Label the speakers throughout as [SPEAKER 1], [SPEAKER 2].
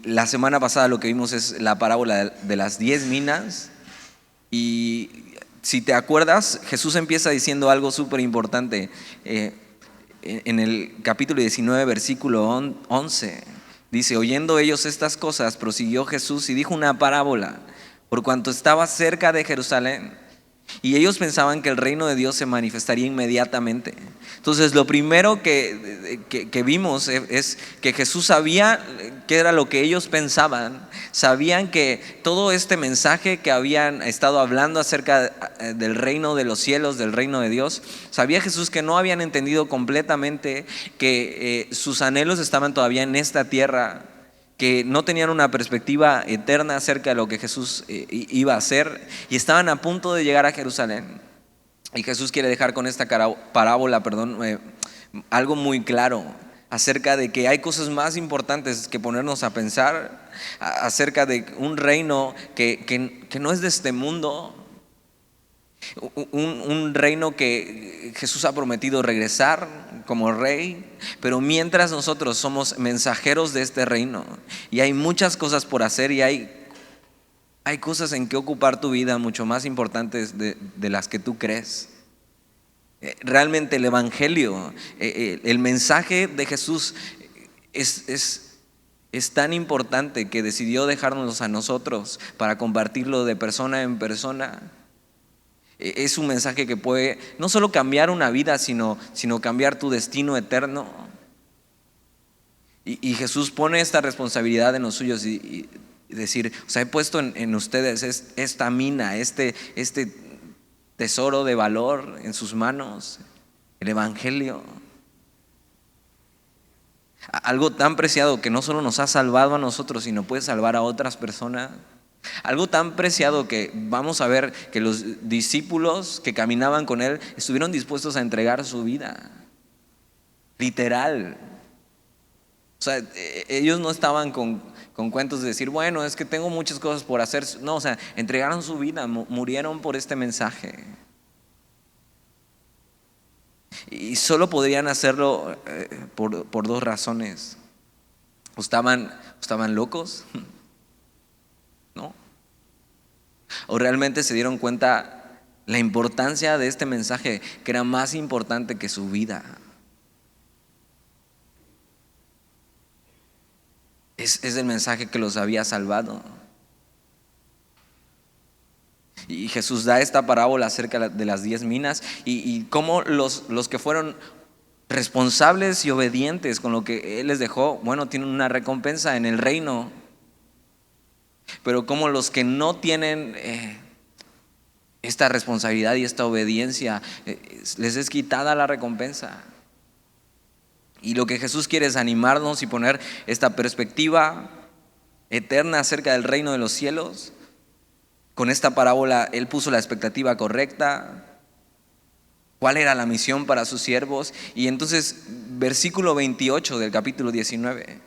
[SPEAKER 1] La semana pasada lo que vimos es la parábola de las 10 minas. Y si te acuerdas, Jesús empieza diciendo algo súper importante. En el capítulo 19, versículo 11, dice: oyendo ellos estas cosas, prosiguió Jesús y dijo una parábola, por cuanto estaba cerca de Jerusalén, y ellos pensaban que el reino de Dios se manifestaría inmediatamente. Entonces lo primero que vimos es que Jesús sabía qué era lo que ellos pensaban. Sabían que todo este mensaje que habían estado hablando acerca del reino de los cielos, del reino de Dios, sabía Jesús que no habían entendido completamente, que sus anhelos estaban todavía en esta tierra, que no tenían una perspectiva eterna acerca de lo que Jesús iba a hacer, y estaban a punto de llegar a Jerusalén. Y Jesús quiere dejar con esta parábola, algo muy claro acerca de que hay cosas más importantes que ponernos a pensar acerca de un reino que no es de este mundo. Un reino que Jesús ha prometido regresar como rey, pero mientras nosotros somos mensajeros de este reino, y hay muchas cosas por hacer, y hay cosas en que ocupar tu vida mucho más importantes de las que tú crees. Realmente el evangelio, el mensaje de Jesús es tan importante que decidió dejarnos a nosotros para compartirlo de persona en persona. Es un mensaje que puede no solo cambiar una vida, sino cambiar tu destino eterno. Y Jesús pone esta responsabilidad en los suyos y decir: o sea, he puesto en ustedes esta mina, este tesoro de valor en sus manos, el evangelio. Algo tan preciado que no solo nos ha salvado a nosotros, sino puede salvar a otras personas. Algo tan preciado que vamos a ver que los discípulos que caminaban con él estuvieron dispuestos a entregar su vida, literal. O sea, ellos no estaban con cuentos de decir: bueno, es que tengo muchas cosas por hacer. No, o sea, entregaron su vida, murieron por este mensaje. Y solo podrían hacerlo por dos razones. O estaban locos, ¿no? O realmente se dieron cuenta la importancia de este mensaje, que era más importante que su vida. Es el mensaje que los había salvado. Y Jesús da esta parábola acerca de las 10 minas y cómo los que fueron responsables y obedientes con lo que Él les dejó, bueno, tienen una recompensa en el reino. Pero como los que no tienen esta responsabilidad y esta obediencia, les es quitada la recompensa. Y lo que Jesús quiere es animarnos y poner esta perspectiva eterna acerca del reino de los cielos. Con esta parábola Él puso la expectativa correcta, cuál era la misión para sus siervos. Y entonces, versículo 28 del capítulo 19: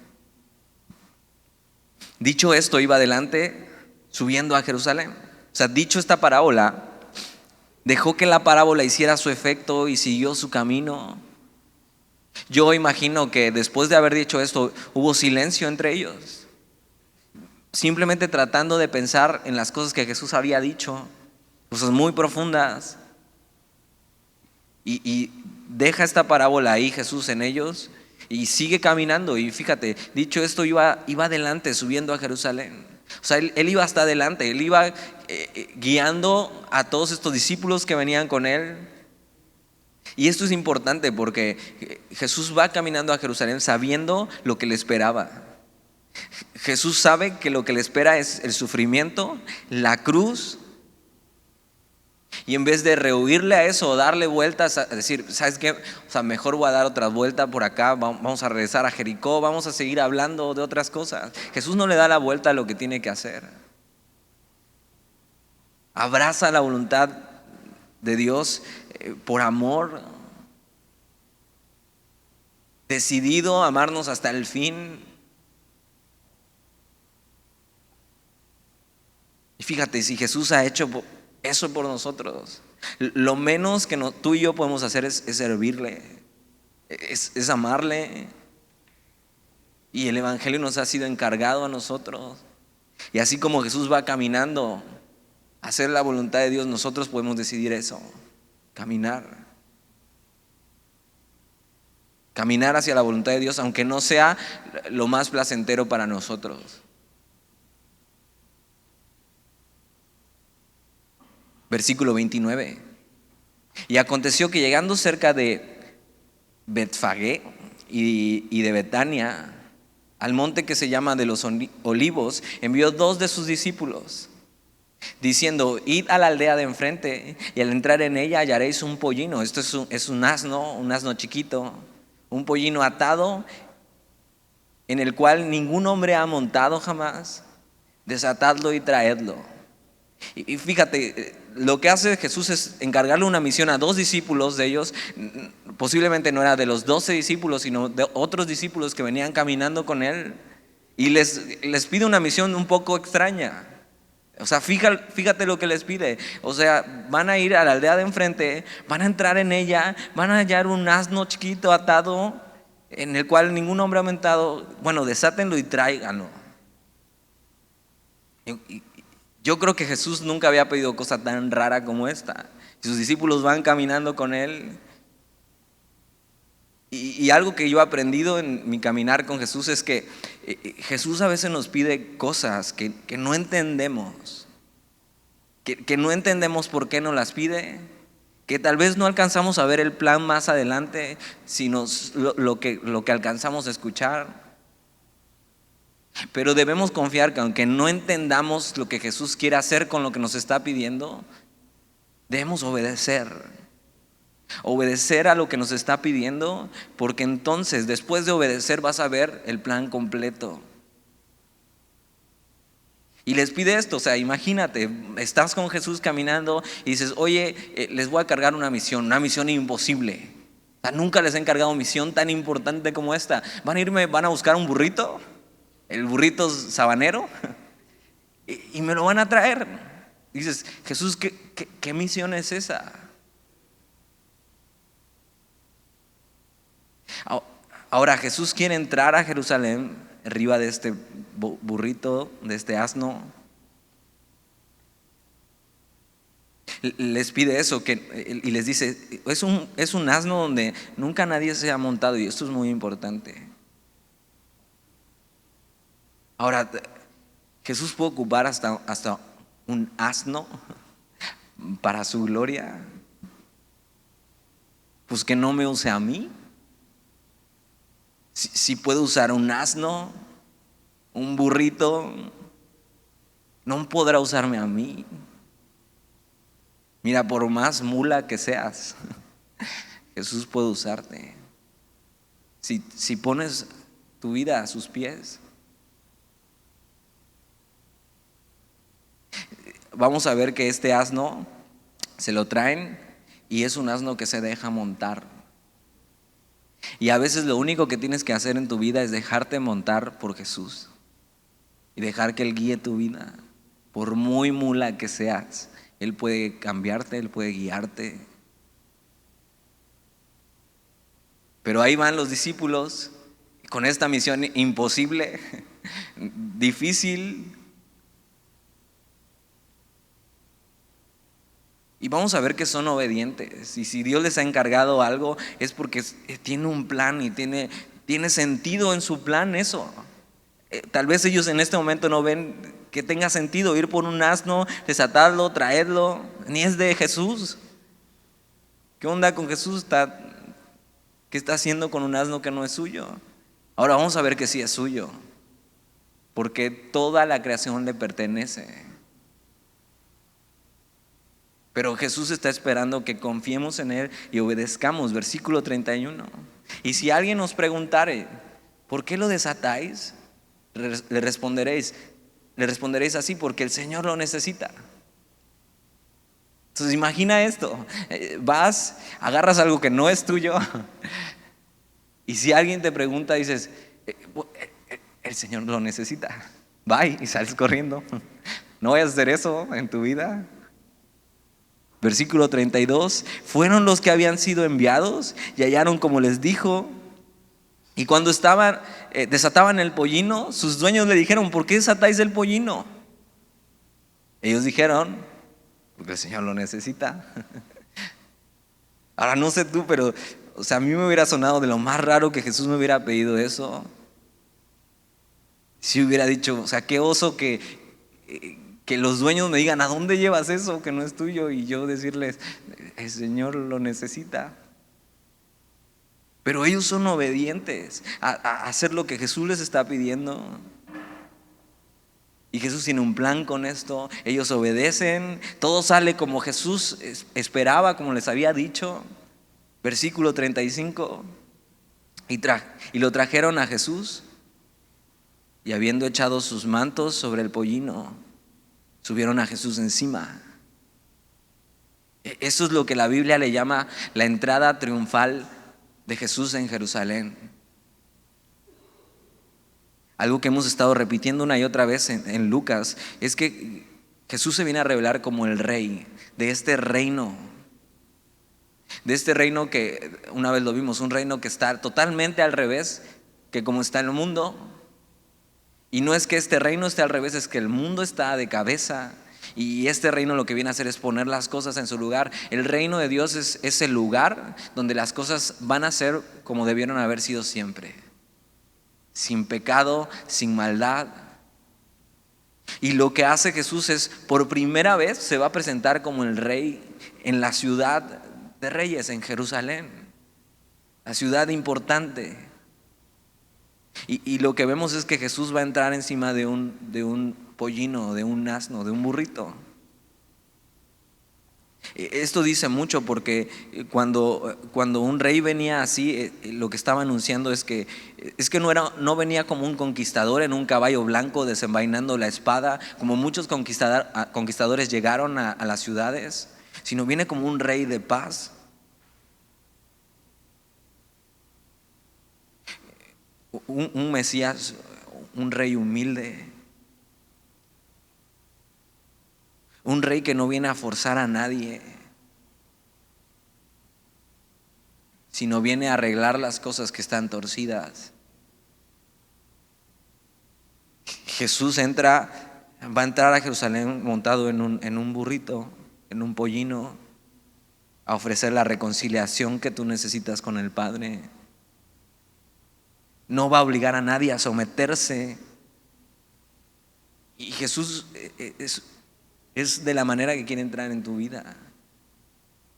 [SPEAKER 1] dicho esto, iba adelante subiendo a Jerusalén. O sea, dicho esta parábola, dejó que la parábola hiciera su efecto y siguió su camino. Yo imagino que después de haber dicho esto, hubo silencio entre ellos, simplemente tratando de pensar en las cosas que Jesús había dicho, cosas muy profundas. Y deja esta parábola ahí Jesús en ellos y sigue caminando. Y fíjate, dicho esto, iba adelante subiendo a Jerusalén. O sea, él iba hasta adelante, él iba guiando a todos estos discípulos que venían con él. Y esto es importante porque Jesús va caminando a Jerusalén sabiendo lo que le esperaba. Jesús sabe que lo que le espera es el sufrimiento, la cruz. Y en vez de rehuirle a eso o darle vueltas, a decir: ¿sabes qué? O sea, mejor voy a dar otra vuelta por acá, vamos a regresar a Jericó, vamos a seguir hablando de otras cosas. Jesús no le da la vuelta a lo que tiene que hacer. Abraza la voluntad de Dios por amor, decidido a amarnos hasta el fin. Y fíjate, si Jesús ha hecho eso por nosotros, lo menos que tú y yo podemos hacer es servirle, es amarle. Y el Evangelio nos ha sido encargado a nosotros. Y así como Jesús va caminando a hacer la voluntad de Dios, nosotros podemos decidir eso, caminar. Caminar hacia la voluntad de Dios, aunque no sea lo más placentero para nosotros. Versículo 29. Y aconteció que llegando cerca de Betfagé y de Betania, al monte que se llama de los Olivos, envió 2 de sus discípulos, diciendo: id a la aldea de enfrente, y al entrar en ella hallaréis un pollino. Esto es un asno chiquito, un pollino atado, en el cual ningún hombre ha montado jamás. Desatadlo y traedlo. Y fíjate, lo que hace Jesús es encargarle una misión a 2 discípulos de ellos. Posiblemente no era de los 12 discípulos, sino de otros discípulos que venían caminando con él. Y les pide una misión un poco extraña. O sea, fíjate lo que les pide. O sea, van a ir a la aldea de enfrente, van a entrar en ella, van a hallar un asno chiquito atado, en el cual ningún hombre ha montado. Bueno, desátenlo y tráiganlo. Yo creo que Jesús nunca había pedido cosa tan rara como esta. Sus discípulos van caminando con él. Y algo que yo he aprendido en mi caminar con Jesús es que Jesús a veces nos pide cosas que no entendemos. Que no entendemos por qué nos las pide. Que tal vez no alcanzamos a ver el plan más adelante, sino lo que alcanzamos a escuchar. Pero debemos confiar que aunque no entendamos lo que Jesús quiere hacer con lo que nos está pidiendo, debemos obedecer a lo que nos está pidiendo, porque entonces después de obedecer vas a ver el plan completo. Y les pide esto, o sea, imagínate, estás con Jesús caminando y dices: oye, les voy a cargar una misión imposible. O sea, nunca les he encargado misión tan importante como esta. Van a buscar un burrito, el burrito sabanero, y me lo van a traer. Dices: Jesús, ¿qué misión es esa? Ahora Jesús quiere entrar a Jerusalén arriba de este burrito, de este asno. Les pide eso, y les dice: es un asno donde nunca nadie se ha montado, y esto es muy importante. Ahora, Jesús puede ocupar hasta un asno para su gloria. Pues que no me use a mí. Si puede usar un asno, un burrito, no podrá usarme a mí. Mira, por más mula que seas, Jesús puede usarte. Si pones tu vida a sus pies. Vamos a ver que este asno se lo traen, y es un asno que se deja montar. Y a veces lo único que tienes que hacer en tu vida es dejarte montar por Jesús y dejar que Él guíe tu vida. Por muy mula que seas, Él puede cambiarte, Él puede guiarte. Pero ahí van los discípulos con esta misión imposible, difícil. Y vamos a ver que son obedientes. Y si Dios les ha encargado algo, es porque tiene un plan y tiene sentido en su plan eso. Tal vez ellos en este momento no ven que tenga sentido ir por un asno, desatarlo, traerlo. Ni es de Jesús. ¿Qué onda con Jesús? ¿Qué está haciendo con un asno que no es suyo? Ahora vamos a ver que sí es suyo, porque toda la creación le pertenece. Pero Jesús está esperando que confiemos en Él y obedezcamos. Versículo 31. Y si alguien nos preguntare: ¿por qué lo desatáis? Le responderéis así: porque el Señor lo necesita. Entonces imagina esto: vas, agarras algo que no es tuyo, y si alguien te pregunta, dices: el Señor lo necesita. Bye, y sales corriendo. No vayas a hacer eso en tu vida. Versículo 32. Fueron los que habían sido enviados y hallaron como les dijo, Y cuando desataban el pollino, sus dueños le dijeron: ¿por qué desatáis el pollino? Ellos dijeron: porque el Señor lo necesita. Ahora no sé tú, pero o sea, a mí me hubiera sonado de lo más raro que Jesús me hubiera pedido eso. Si hubiera dicho, o sea, qué oso que los dueños me digan: ¿a dónde llevas eso que no es tuyo? Y yo decirles: el Señor lo necesita. Pero ellos son obedientes a hacer lo que Jesús les está pidiendo. Y Jesús tiene un plan con esto. Ellos obedecen. Todo sale como Jesús esperaba, como les había dicho. Versículo 35. Y lo trajeron a Jesús. Y habiendo echado sus mantos sobre el pollino, subieron a Jesús encima. Eso es lo que la Biblia le llama la entrada triunfal de Jesús en Jerusalén. Algo que hemos estado repitiendo una y otra vez en Lucas es que Jesús se viene a revelar como el rey de este reino. De este reino que una vez lo vimos, un reino que está totalmente al revés que como está en el mundo. Y no es que este reino esté al revés, es que el mundo está de cabeza. Y este reino lo que viene a hacer es poner las cosas en su lugar. El reino de Dios es el lugar donde las cosas van a ser como debieron haber sido siempre. Sin pecado, sin maldad. Y lo que hace Jesús es, por primera vez, se va a presentar como el rey en la ciudad de reyes, en Jerusalén. La ciudad importante. Y lo que vemos es que Jesús va a entrar encima de un pollino, de un asno, de un burrito. Esto dice mucho porque cuando un rey venía así, lo que estaba anunciando es que no venía como un conquistador en un caballo blanco desenvainando la espada, como muchos conquistadores llegaron a las ciudades, sino viene como un rey de paz. Un Mesías, un rey humilde, un rey que no viene a forzar a nadie, sino viene a arreglar las cosas que están torcidas. Jesús va a entrar a Jerusalén montado en un burrito, en un pollino, a ofrecer la reconciliación que tú necesitas con el Padre. No va a obligar a nadie a someterse. Y Jesús es de la manera que quiere entrar en tu vida.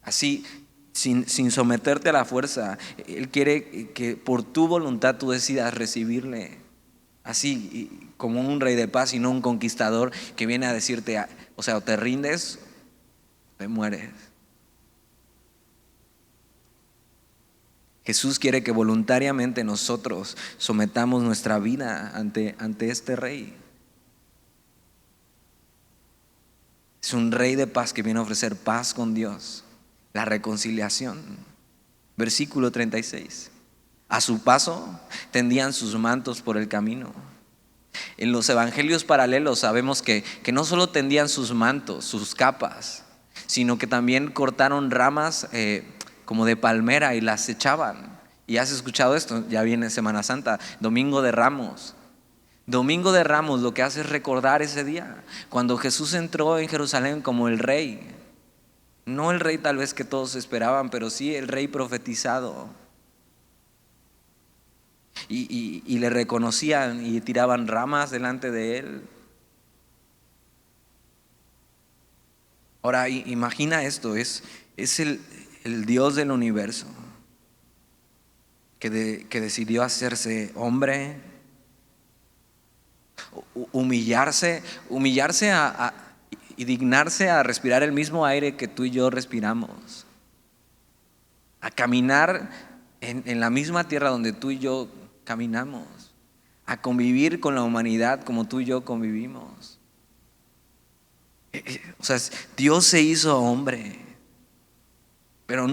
[SPEAKER 1] Así, sin someterte a la fuerza. Él quiere que por tu voluntad tú decidas recibirle. Así, como un rey de paz y no un conquistador que viene a decirte, o sea, o te rindes o te mueres. Jesús quiere que voluntariamente nosotros sometamos nuestra vida ante este rey. Es un rey de paz que viene a ofrecer paz con Dios, la reconciliación. Versículo 36. A su paso tendían sus mantos por el camino. En los evangelios paralelos sabemos que no solo tendían sus mantos, sus capas, sino que también cortaron ramas como de palmera y las echaban. Y has escuchado esto, ya viene Semana Santa, Domingo de Ramos. Domingo de Ramos lo que hace es recordar ese día, cuando Jesús entró en Jerusalén como el rey. No el rey tal vez que todos esperaban, pero sí el rey profetizado. Y le reconocían y tiraban ramas delante de él. Ahora imagina esto, es el Dios del universo que decidió hacerse hombre, humillarse y dignarse a respirar el mismo aire que tú y yo respiramos, a caminar en la misma tierra donde tú y yo caminamos, a convivir con la humanidad como tú y yo convivimos. O sea, Dios se hizo hombre, pero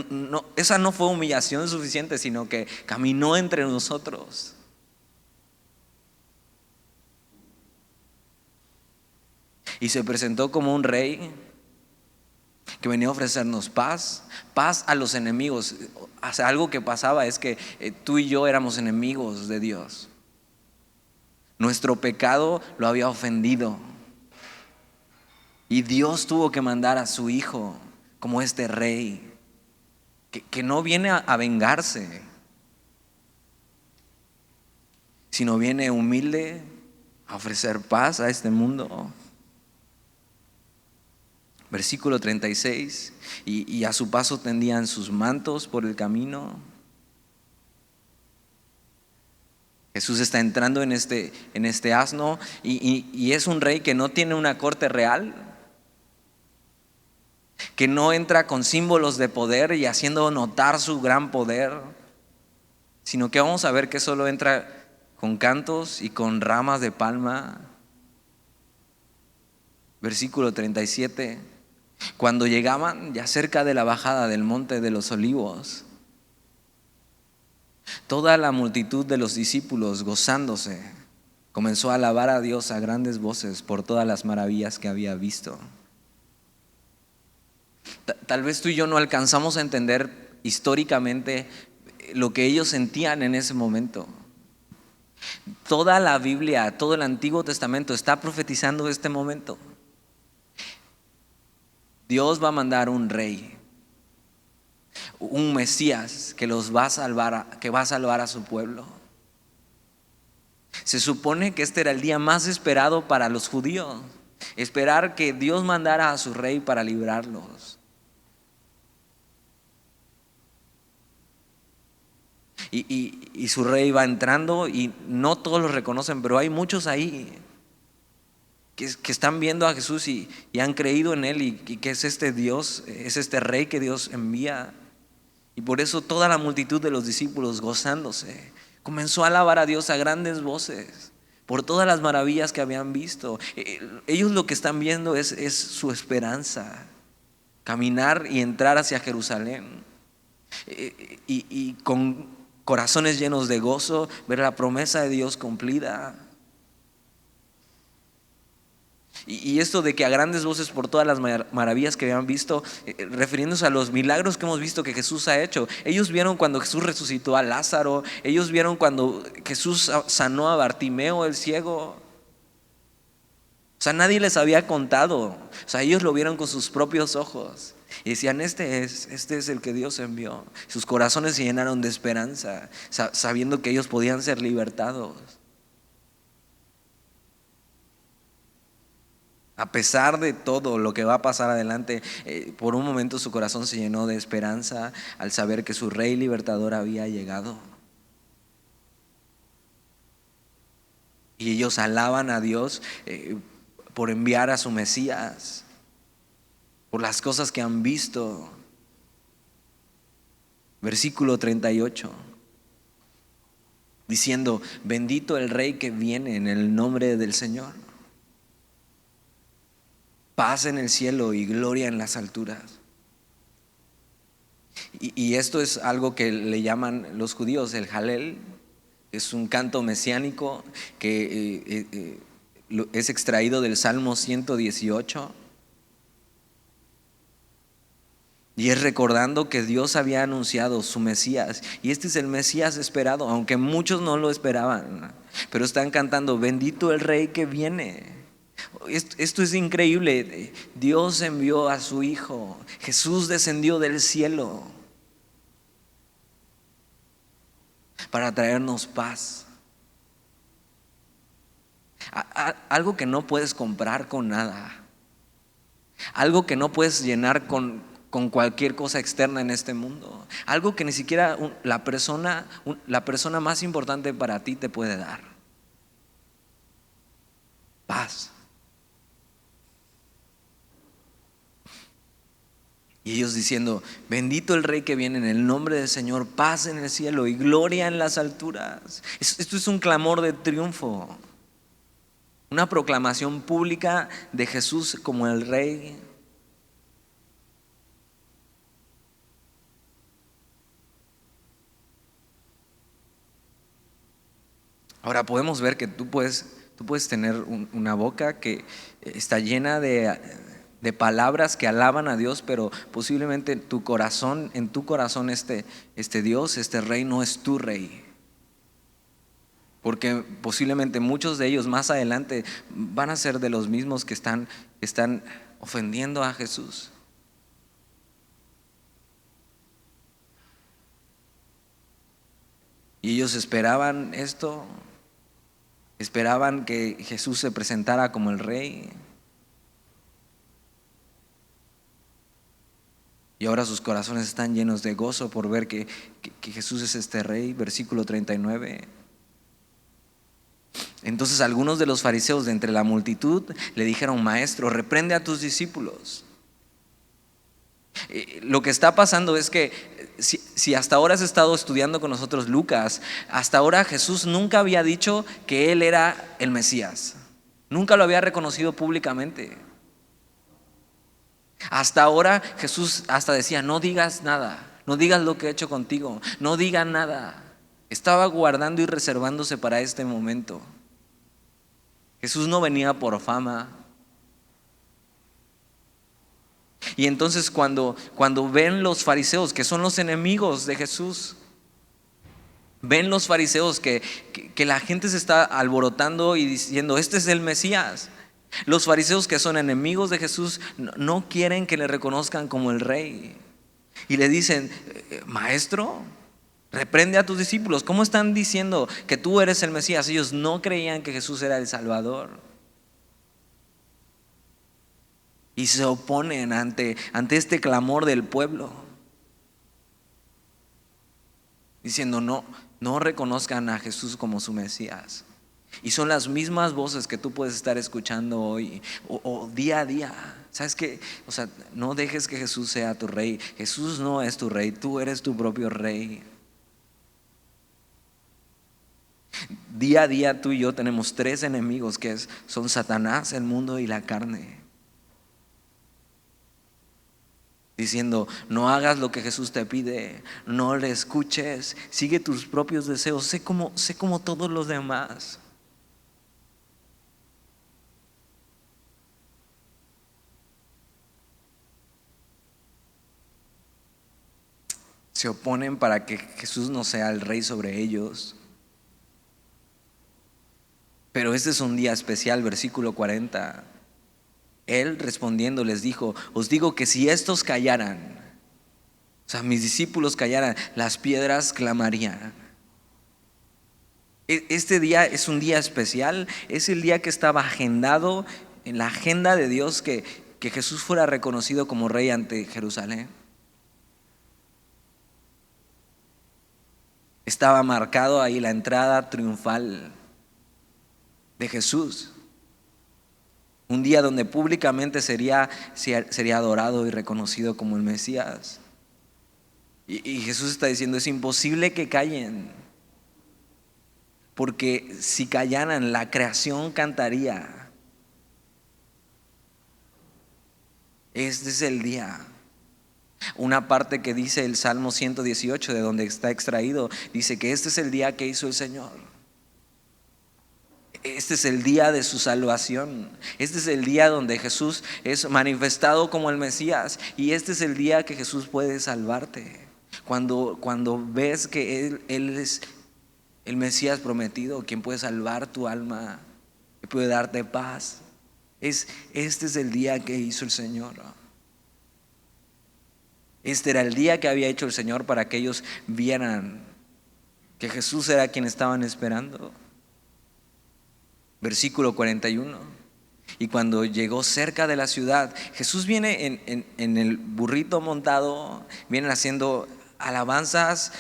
[SPEAKER 1] esa no fue humillación suficiente, sino que caminó entre nosotros. Y se presentó como un rey que venía a ofrecernos paz, paz a los enemigos. O sea, algo que pasaba es que tú y yo éramos enemigos de Dios. Nuestro pecado lo había ofendido y Dios tuvo que mandar a su Hijo como este rey que no viene a vengarse, sino viene humilde a ofrecer paz a este mundo. Versículo 36, y a su paso tendían sus mantos por el camino. Jesús está entrando en este asno y es un rey que no tiene una corte real, que no entra con símbolos de poder y haciendo notar su gran poder, sino que vamos a ver que solo entra con cantos y con ramas de palma. Versículo 37. Cuando llegaban ya cerca de la bajada del monte de los olivos, toda la multitud de los discípulos, gozándose, comenzó a alabar a Dios a grandes voces por todas las maravillas que había visto. Tal vez tú y yo no alcanzamos a entender históricamente lo que ellos sentían en ese momento. Toda la Biblia, todo el Antiguo Testamento está profetizando este momento. Dios va a mandar un rey, un Mesías que los va a salvar, que va a salvar a su pueblo. Se supone que este era el día más esperado para los judíos, esperar que Dios mandara a su rey para librarlos. Y su rey va entrando y no todos lo reconocen, pero hay muchos ahí que están viendo a Jesús y han creído en Él y que es este Dios, es este rey que Dios envía. Y por eso toda la multitud de los discípulos, gozándose, comenzó a alabar a Dios a grandes voces por todas las maravillas que habían visto. Ellos lo que están viendo es su esperanza, caminar y entrar hacia Jerusalén. Y con corazones llenos de gozo, ver la promesa de Dios cumplida. Y esto de que a grandes voces por todas las maravillas que habían visto, refiriéndose a los milagros que hemos visto que Jesús ha hecho. Ellos vieron cuando Jesús resucitó a Lázaro, ellos vieron cuando Jesús sanó a Bartimeo el ciego. O sea, nadie les había contado. O sea, ellos lo vieron con sus propios ojos y decían, este es el que Dios envió. Sus corazones se llenaron de esperanza, sabiendo que ellos podían ser libertados. A pesar de todo lo que va a pasar adelante, por un momento su corazón se llenó de esperanza al saber que su rey libertador había llegado. Y ellos alaban a Dios por enviar a su Mesías, por las cosas que han visto. Versículo 38, diciendo, bendito el rey que viene en el nombre del Señor. Paz en el cielo y gloria en las alturas. Y esto es algo que le llaman los judíos el Halel. Es un canto mesiánico que es extraído del Salmo 118. Y es recordando que Dios había anunciado su Mesías. Y este es el Mesías esperado, aunque muchos no lo esperaban. Pero están cantando, bendito el rey que viene. Esto es increíble. Dios envió a su Hijo. Jesús descendió del cielo para traernos paz. Algo que no puedes comprar con nada. Algo que no puedes llenar con cualquier cosa externa en este mundo. Algo que ni siquiera la persona más importante para ti te puede dar. Paz. Y ellos diciendo, bendito el rey que viene en el nombre del Señor, paz en el cielo y gloria en las alturas. Esto es un clamor de triunfo, una proclamación pública de Jesús como el rey. Ahora podemos ver que tú puedes tener una boca que está llena de de palabras que alaban a Dios, pero posiblemente en tu corazón este Dios, este rey no es tu rey. Porque posiblemente muchos de ellos más adelante van a ser de los mismos que están ofendiendo a Jesús. Y ellos esperaban esto, esperaban que Jesús se presentara como el rey. Y ahora sus corazones están llenos de gozo por ver que Jesús es este rey. Versículo 39. Entonces algunos de los fariseos de entre la multitud le dijeron: Maestro, reprende a tus discípulos. Lo que está pasando es que si hasta ahora has estado estudiando con nosotros Lucas, hasta ahora Jesús nunca había dicho que Él era el Mesías. Nunca lo había reconocido públicamente. Hasta ahora Jesús hasta decía: no digas nada, no digas lo que he hecho contigo, no digas nada. Estaba guardando y reservándose para este momento. Jesús no venía por fama. Y entonces cuando ven los fariseos, que son los enemigos de Jesús, ven los fariseos que la gente se está alborotando y diciendo: este es el Mesías. Los fariseos, que son enemigos de Jesús, no quieren que le reconozcan como el rey. Y le dicen: Maestro, reprende a tus discípulos. ¿Cómo están diciendo que tú eres el Mesías? Ellos no creían que Jesús era el Salvador. Y se oponen ante este clamor del pueblo, diciendo: no reconozcan a Jesús como su Mesías. Y son las mismas voces que tú puedes estar escuchando hoy o día a día. ¿Sabes qué? O sea, no dejes que Jesús sea tu rey. Jesús no es tu rey, tú eres tu propio rey. Día a día tú y yo tenemos tres enemigos, que son Satanás, el mundo y la carne. Diciendo: no hagas lo que Jesús te pide, no le escuches, sigue tus propios deseos, sé como todos los demás. Se oponen para que Jesús no sea el rey sobre ellos. Pero este es un día especial, versículo 40. Él respondiendo les dijo: os digo que si estos callaran, o sea, mis discípulos callaran, las piedras clamarían. Este día es un día especial, es el día que estaba agendado en la agenda de Dios, que Jesús fuera reconocido como rey ante Jerusalén. Estaba marcado ahí la entrada triunfal de Jesús. Un día donde públicamente sería adorado y reconocido como el Mesías. Y Jesús está diciendo: es imposible que callen, porque si callaran, la creación cantaría. Este es el día. Una parte que dice el Salmo 118, de donde está extraído, dice que este es el día que hizo el Señor. Este es el día de su salvación. Este es el día donde Jesús es manifestado como el Mesías. Y este es el día que Jesús puede salvarte. Cuando ves que Él es el Mesías prometido, quien puede salvar tu alma, que puede darte paz. Este es el día que hizo el Señor. Este era el día que había hecho el Señor para que ellos vieran que Jesús era quien estaban esperando. Versículo 41. Y cuando llegó cerca de la ciudad, Jesús viene en el burrito montado, vienen haciendo alabanzas,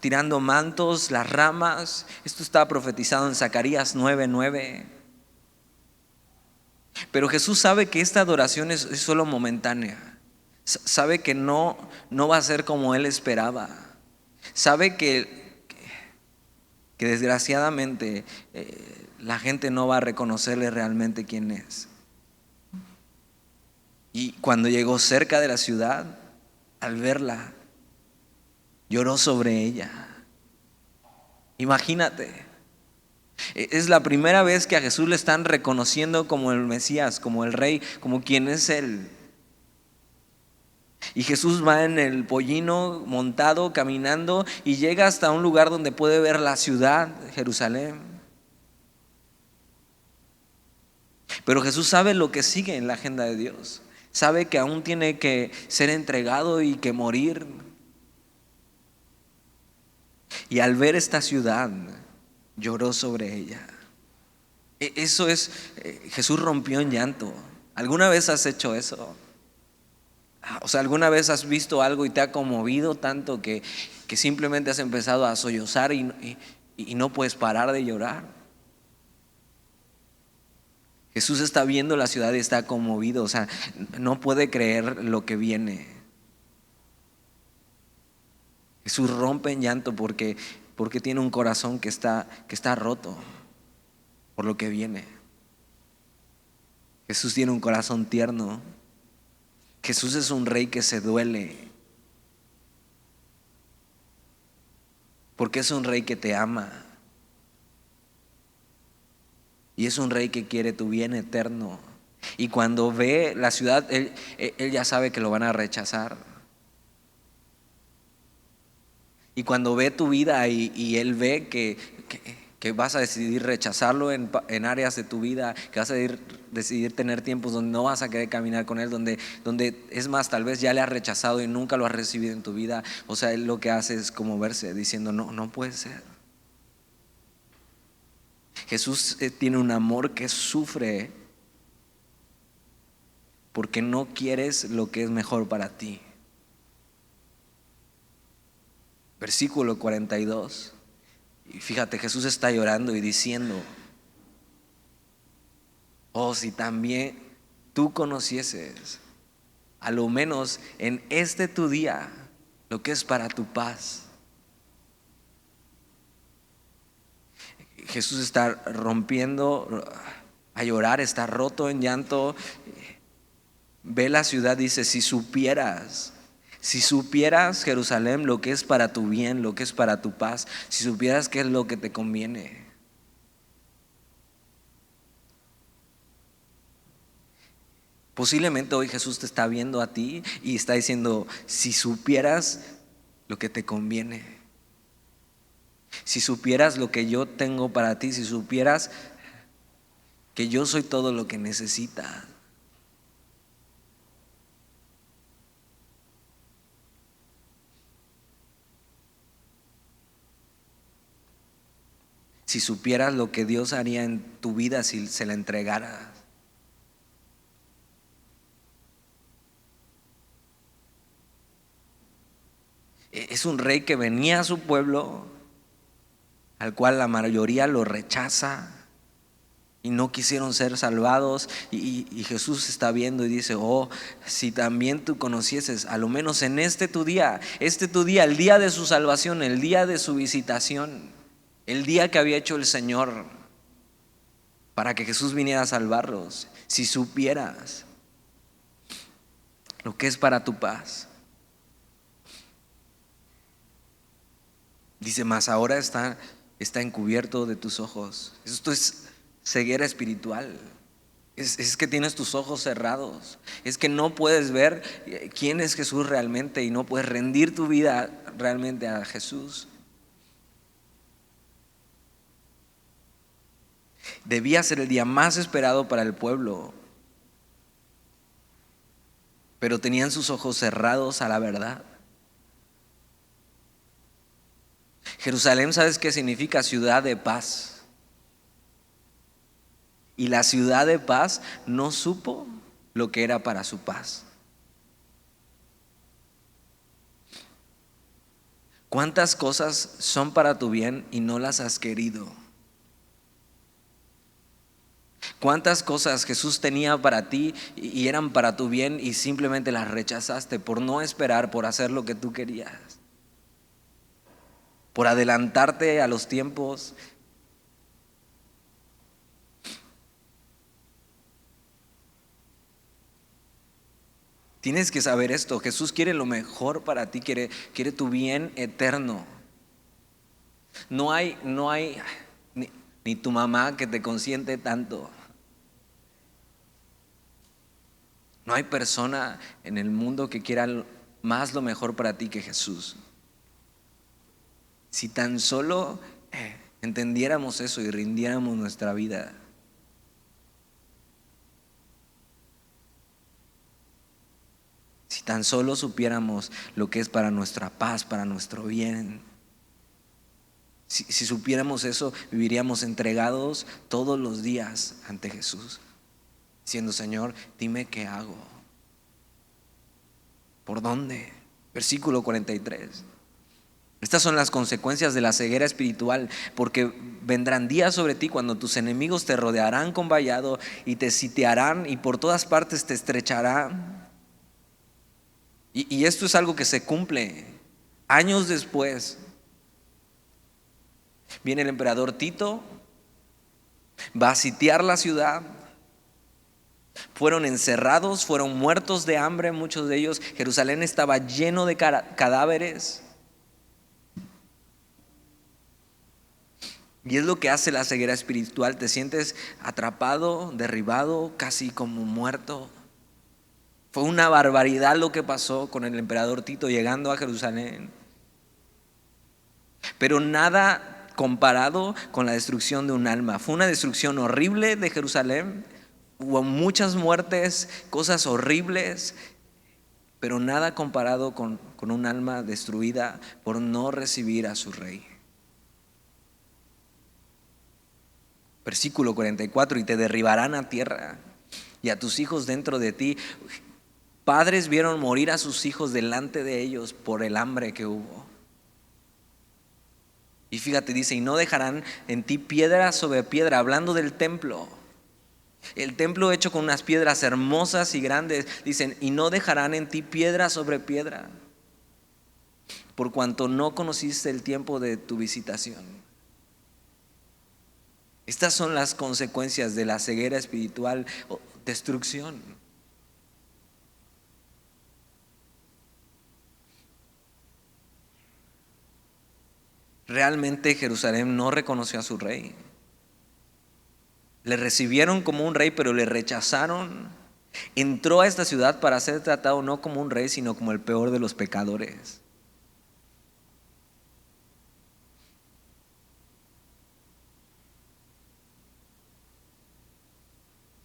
[SPEAKER 1] tirando mantos, las ramas. Esto está profetizado en Zacarías 9:9. Pero Jesús sabe que esta adoración es solo momentánea. Sabe que no va a ser como Él esperaba. Sabe que desgraciadamente la gente no va a reconocerle realmente quién es. Y cuando llegó cerca de la ciudad, al verla, lloró sobre ella. Imagínate, es la primera vez que a Jesús le están reconociendo como el Mesías, como el Rey, como quien es Él. Y Jesús va en el pollino montado, caminando, y llega hasta un lugar donde puede ver la ciudad, Jerusalén. Pero Jesús sabe lo que sigue en la agenda de Dios. Sabe que aún tiene que ser entregado y que morir. Y al ver esta ciudad, lloró sobre ella. Eso es, Jesús rompió en llanto. ¿Alguna vez has hecho eso? O sea, ¿alguna vez has visto algo y te ha conmovido tanto que simplemente has empezado a sollozar y no puedes parar de llorar? Jesús está viendo la ciudad y está conmovido, o sea, no puede creer lo que viene. Jesús rompe en llanto porque tiene un corazón que está roto por lo que viene. Jesús tiene un corazón tierno. Jesús es un rey que se duele, porque es un rey que te ama y es un rey que quiere tu bien eterno. Y cuando ve la ciudad, él ya sabe que lo van a rechazar. Y cuando ve tu vida y él ve que vas a decidir rechazarlo en áreas de tu vida, que vas a decidir tener tiempos donde no vas a querer caminar con él, donde es más, tal vez ya le has rechazado y nunca lo has recibido en tu vida. O sea, él lo que hace es como verse diciendo, no puede ser. Jesús tiene un amor que sufre porque no quieres lo que es mejor para ti. Versículo 42. Y fíjate, Jesús está llorando y diciendo, oh, si también tú conocieses, a lo menos en este tu día, lo que es para tu paz. Jesús está rompiendo a llorar, está roto en llanto. Ve la ciudad, dice, si supieras Jerusalén, lo que es para tu bien, lo que es para tu paz, si supieras qué es lo que te conviene. Posiblemente hoy Jesús te está viendo a ti y está diciendo, si supieras lo que te conviene, si supieras lo que yo tengo para ti, si supieras que yo soy todo lo que necesitas. Si supieras lo que Dios haría en tu vida si se la entregara. Es un rey que venía a su pueblo, al cual la mayoría lo rechaza y no quisieron ser salvados. Y Jesús está viendo y dice, oh, si también tú conocieses, a lo menos en este tu día, el día de su salvación, el día de su visitación, el día que había hecho el Señor para que Jesús viniera a salvarlos, si supieras lo que es para tu paz. Dice, mas ahora está encubierto de tus ojos. Esto es ceguera espiritual. Es que tienes tus ojos cerrados. Es que no puedes ver quién es Jesús realmente y no puedes rendir tu vida realmente a Jesús. Debía ser el día más esperado para el pueblo, pero tenían sus ojos cerrados a la verdad. Jerusalén, ¿sabes qué significa? Ciudad de paz. Y la ciudad de paz no supo lo que era para su paz. ¿Cuántas cosas son para tu bien y no las has querido? ¿Cuántas cosas Jesús tenía para ti y eran para tu bien y simplemente las rechazaste por no esperar, por hacer lo que tú querías? Por adelantarte a los tiempos. Tienes que saber esto, Jesús quiere lo mejor para ti, quiere tu bien eterno. No hay ni tu mamá que te consiente tanto. No hay persona en el mundo que quiera más lo mejor para ti que Jesús. Si tan solo entendiéramos eso y rindiéramos nuestra vida. Si tan solo supiéramos lo que es para nuestra paz, para nuestro bien. Si supiéramos eso, viviríamos entregados todos los días ante Jesús, diciendo: Señor, dime qué hago. ¿Por dónde? Versículo 43. Estas son las consecuencias de la ceguera espiritual, porque vendrán días sobre ti cuando tus enemigos te rodearán con vallado y te sitiarán y por todas partes te estrecharán. Y esto es algo que se cumple años después. Viene el emperador Tito, va a sitiar la ciudad. Fueron encerrados, fueron muertos de hambre muchos de ellos. Jerusalén estaba lleno de cadáveres. Y es lo que hace la ceguera espiritual. Te sientes atrapado, derribado, casi como muerto. Fue una barbaridad lo que pasó con el emperador Tito llegando a Jerusalén. Pero nada comparado con la destrucción de un alma. Fue una destrucción horrible de Jerusalén. Hubo muchas muertes, cosas horribles, pero nada comparado con un alma destruida por no recibir a su rey. Versículo 44: y te derribarán a tierra y a tus hijos dentro de ti. Padres vieron morir a sus hijos delante de ellos por el hambre que hubo. Y fíjate, dice: y no dejarán en ti piedra sobre piedra, hablando del templo. El templo hecho con unas piedras hermosas y grandes. Dicen: y no dejarán en ti piedra sobre piedra, por cuanto no conociste el tiempo de tu visitación. Estas son las consecuencias de la ceguera espiritual: destrucción. Realmente Jerusalén no reconoció a su rey. Le recibieron como un rey, pero le rechazaron. Entró a esta ciudad para ser tratado no como un rey, sino como el peor de los pecadores.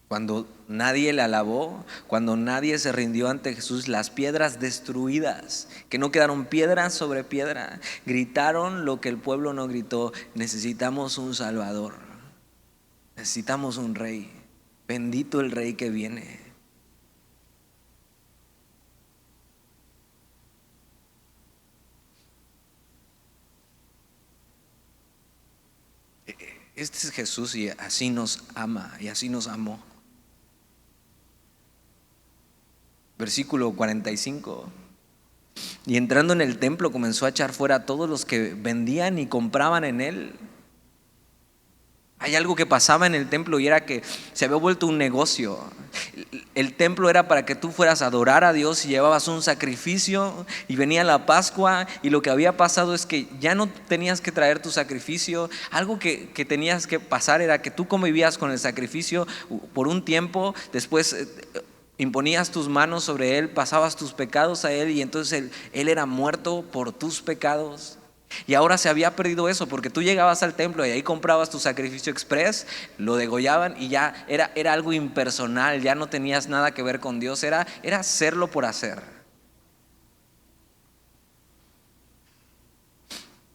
[SPEAKER 1] Cuando nadie le alabó, cuando nadie se rindió ante Jesús, las piedras destruidas, que no quedaron piedra sobre piedra, gritaron lo que el pueblo no gritó: necesitamos un Salvador, necesitamos un rey, bendito el rey que viene. Este es Jesús y así nos ama y así nos amó. Versículo 45. Y entrando en el templo comenzó a echar fuera a todos los que vendían y compraban en él. Hay algo que pasaba en el templo y era que se había vuelto un negocio. El templo era para que tú fueras a adorar a Dios y llevabas un sacrificio, y venía la Pascua, y lo que había pasado es que ya no tenías que traer tu sacrificio. Algo que tenías que pasar era que tú convivías con el sacrificio por un tiempo, después imponías tus manos sobre él, pasabas tus pecados a él, y entonces él era muerto por tus pecados. Y ahora se había perdido eso, porque tú llegabas al templo y ahí comprabas tu sacrificio express, lo degollaban y ya era algo impersonal, ya no tenías nada que ver con Dios, era hacerlo por hacer.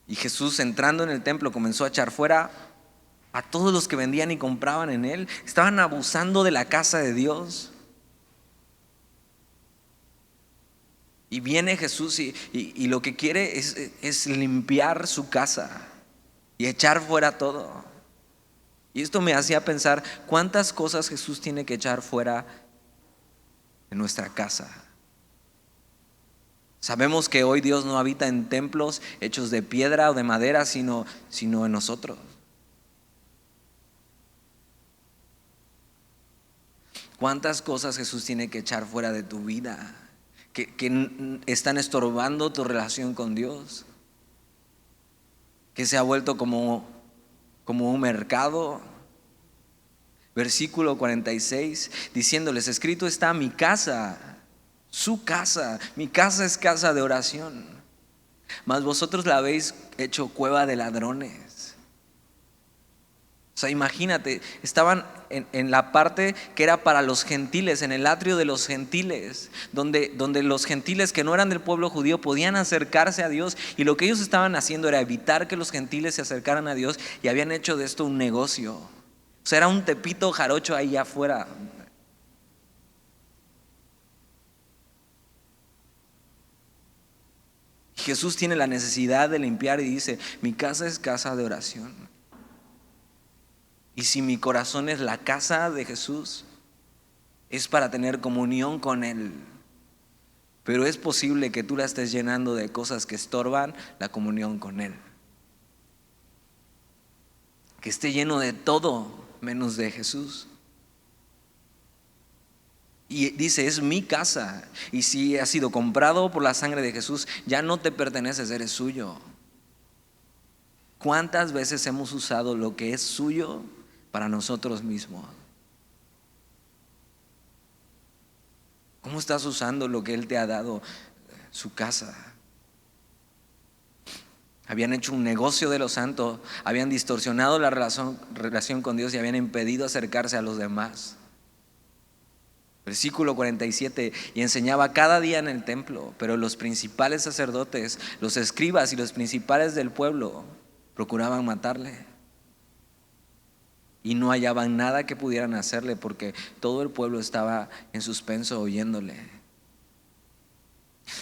[SPEAKER 1] Y Jesús, entrando en el templo, comenzó a echar fuera a todos los que vendían y compraban en él. Estaban abusando de la casa de Dios. Y viene Jesús y lo que quiere es limpiar su casa y echar fuera todo. Y esto me hacía pensar cuántas cosas Jesús tiene que echar fuera de nuestra casa. Sabemos que hoy Dios no habita en templos hechos de piedra o de madera, sino en nosotros. ¿Cuántas cosas Jesús tiene que echar fuera de tu vida que están estorbando tu relación con Dios? Que se ha vuelto como un mercado. Versículo 46, diciéndoles: escrito está: mi casa Su casa, mi casa es casa de oración, mas vosotros la habéis hecho cueva de ladrones. O sea, imagínate, estaban en la parte que era para los gentiles, en el atrio de los gentiles, donde los gentiles que no eran del pueblo judío podían acercarse a Dios, y lo que ellos estaban haciendo era evitar que los gentiles se acercaran a Dios, y habían hecho de esto un negocio. O sea, era un Tepito jarocho ahí afuera. Jesús tiene la necesidad de limpiar y dice: mi casa es casa de oración. Y si mi corazón es la casa de Jesús, es para tener comunión con Él. Pero es posible que tú la estés llenando de cosas que estorban la comunión con Él. Que esté lleno de todo menos de Jesús. Y dice: es mi casa. Y si has sido comprado por la sangre de Jesús, ya no te perteneces, eres suyo. ¿Cuántas veces hemos usado lo que es suyo para nosotros mismos? ¿Cómo estás usando lo que Él te ha dado? Su casa. Habían hecho un negocio de lo santo, habían distorsionado la relación con Dios y habían impedido acercarse a los demás. Versículo 47: y enseñaba cada día en el templo, pero los principales sacerdotes, los escribas y los principales del pueblo procuraban matarle. Y no hallaban nada que pudieran hacerle, porque todo el pueblo estaba en suspenso oyéndole.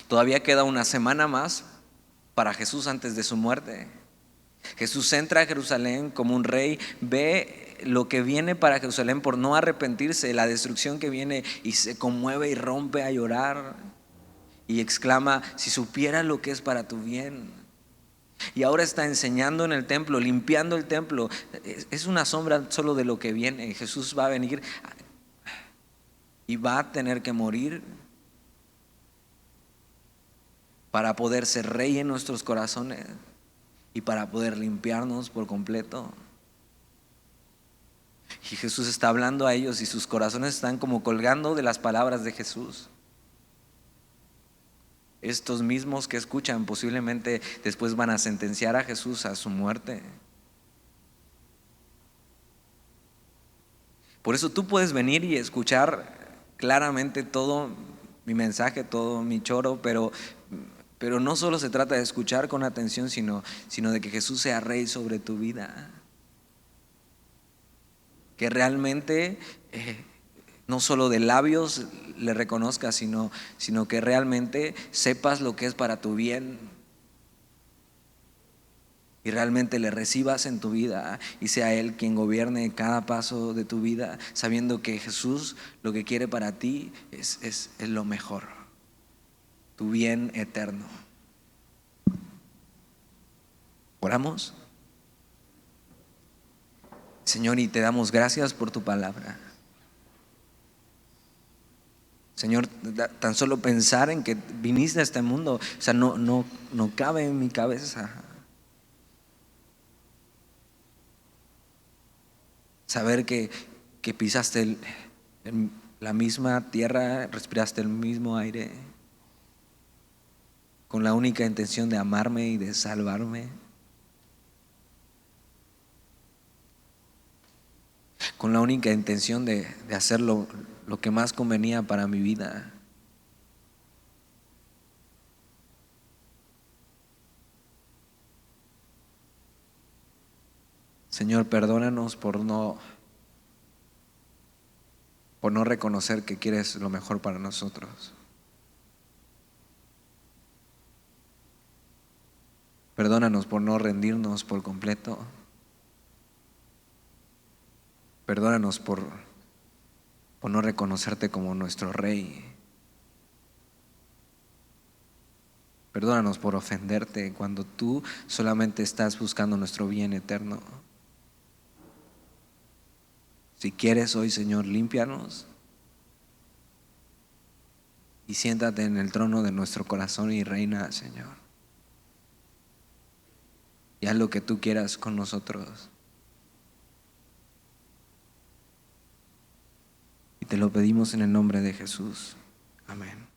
[SPEAKER 1] Todavía queda una semana más para Jesús antes de su muerte. Jesús entra a Jerusalén como un rey, ve lo que viene para Jerusalén por no arrepentirse, la destrucción que viene, y se conmueve y rompe a llorar y exclama: si supiera lo que es para tu bien. Y ahora está enseñando en el templo, limpiando el templo. Es una sombra solo de lo que viene. Jesús va a venir y va a tener que morir para poder ser rey en nuestros corazones y para poder limpiarnos por completo. Y Jesús está hablando a ellos y sus corazones están como colgando de las palabras de Jesús. Estos mismos que escuchan posiblemente después van a sentenciar a Jesús a su muerte. Por eso tú puedes venir y escuchar claramente todo mi mensaje, todo mi choro, pero no solo se trata de escuchar con atención, sino de que Jesús sea rey sobre tu vida. Que realmente no solo de labios le reconozcas, sino que realmente sepas lo que es para tu bien. Y realmente le recibas en tu vida y sea Él quien gobierne cada paso de tu vida, sabiendo que Jesús lo que quiere para ti es lo mejor, tu bien eterno. ¿Oramos? Señor, y te damos gracias por tu palabra. Señor, tan solo pensar en que viniste a este mundo, o sea, no cabe en mi cabeza. Saber que pisaste la misma tierra, respiraste el mismo aire, con la única intención de amarme y de salvarme. Con la única intención de hacer lo que más convenía para mi vida. Señor, perdónanos por no reconocer que quieres lo mejor para nosotros. Perdónanos por no rendirnos por completo. Perdónanos por no reconocerte como nuestro Rey. Perdónanos por ofenderte cuando tú solamente estás buscando nuestro bien eterno. Si quieres hoy, Señor, límpianos y siéntate en el trono de nuestro corazón y reina, Señor. Y haz lo que tú quieras con nosotros. Y te lo pedimos en el nombre de Jesús. Amén.